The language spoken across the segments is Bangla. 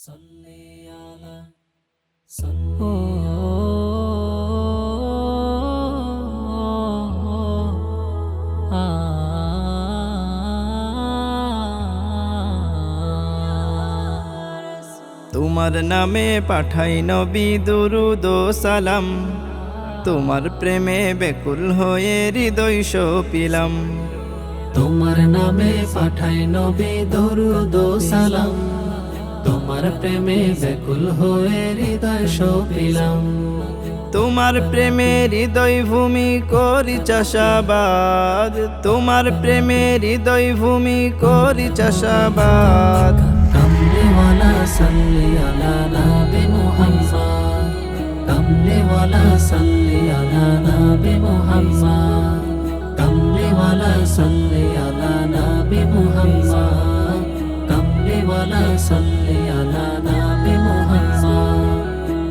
صلي على صلي তোমার নামে পাঠাই নবী দুরুদ ও সালাম, তোমার প্রেমে বেকুল হয়ে হৃদয় সপিলাম। তোমার নামে পাঠাই নবী দরুদ ও সালাম, তোমার প্রেমে বেকুল হয়ে হৃদয় সপিলাম। তোমার প্রেমে হৃদয় ভূমি করি চাষাবাদ, তোমার প্রেমে হৃদয় ভূমি করি চাষাবাদ। কমলিওয়ালা সাল্লি আলা নবী মুহাম্মদ, কমলিওয়ালা সাল্লি আলা নবী মুহাম্মদ, কমলিওয়ালা সাল্লি আলা নবী মুহাম্মদ, কমলিওয়ালা সাল্লি আলা নবী মুহাম্মদ।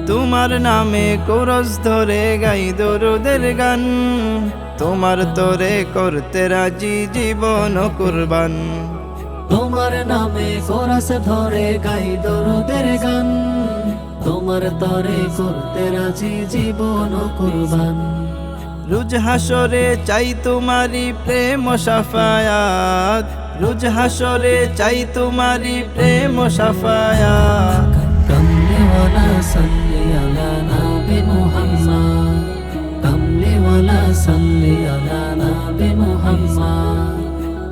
তোমার নামে কোরস ধরে গাই দরুদের গান, তোমার তোরে করতে রাজি জীবন কুরবান। তোমার নামে কোরস ধরে গাই দরুদের গান, তোমার তরে করতে রাজি জীবন কুরবান। রোজ হাসরে চাই তোমারি প্রেম সাফায়াত, রোজ হাসরে চাই তোমারি প্রেম সাফায়াত। কমলিওয়ালা সাল্লি আলা নবী মুহাম্মদ, কমলিওয়ালা সাল্লি আলা নবী মুহাম্মদ,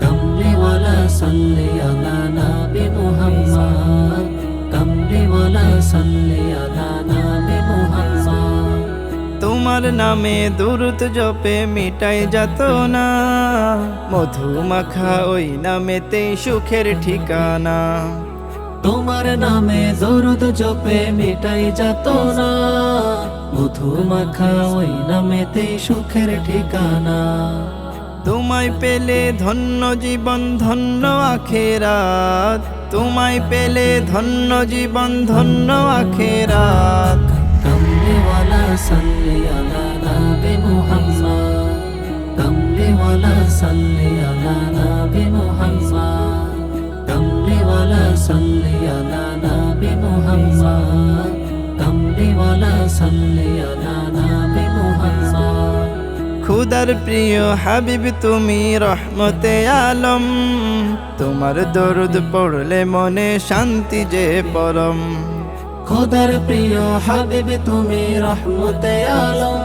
কমলিওয়ালা সাল্লি আলা নবী মুহাম্মদ, কমলিওয়ালা সাল্লি আলা নবী মুহাম্মদ। তোমার নামে দুরুদ জপে মিটাই যাত না, মধু মাখা ওই নামেতেই সুখের ঠিকানা। তোমার নামে দরুদ জপে মিটাই যাত না, মধু মাখা ওই নামেতে সুখের ঠিকানা। তোমায় পেলে ধন্য জীবন ধন্য আখেরাত, তোমায় পেলে ধন্য জীবন ধন্য আখেরাত। কমলিওয়ালা সাল্লি আলা নবী মুহাম্মদ, কমলিওয়ালা সাল্লি আলা নবী মুহাম্মদ, কমলিওয়ালা সাল্লি আলা নবী মুহাম্মদ, কমলিওয়ালা সাল্লি আলা নবী মুহাম্মদ। খুদার প্রিয় হাবিব তুমি রহমতে আলম, তোমার দরুদ পড়লে মনে শান্তি যে পরম। খোদার প্রিয় হাবিব তুমি রহমতে আলম,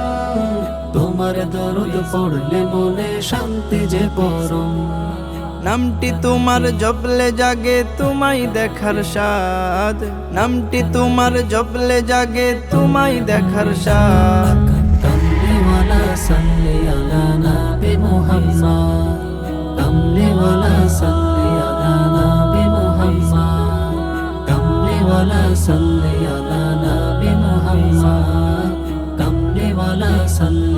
তোমার দরুদ পড়লে মনে শান্তি যে পরম। নামটি তোমার জপলে জাগে তোমায় দেখার স্বাদ, নামটি তোমার জপলে জাগে তোমায় দেখার স্বাদ। কমলিওয়ালা সাল্লি আলা নবী মুহাম্মদ, কমলিওয়ালা সাল্লি আলা নবী মুহাম্মদ, কমলিওয়ালা সাল্লি আলা নবী মুহাম্মদ, কমলিওয়ালা সাল্লি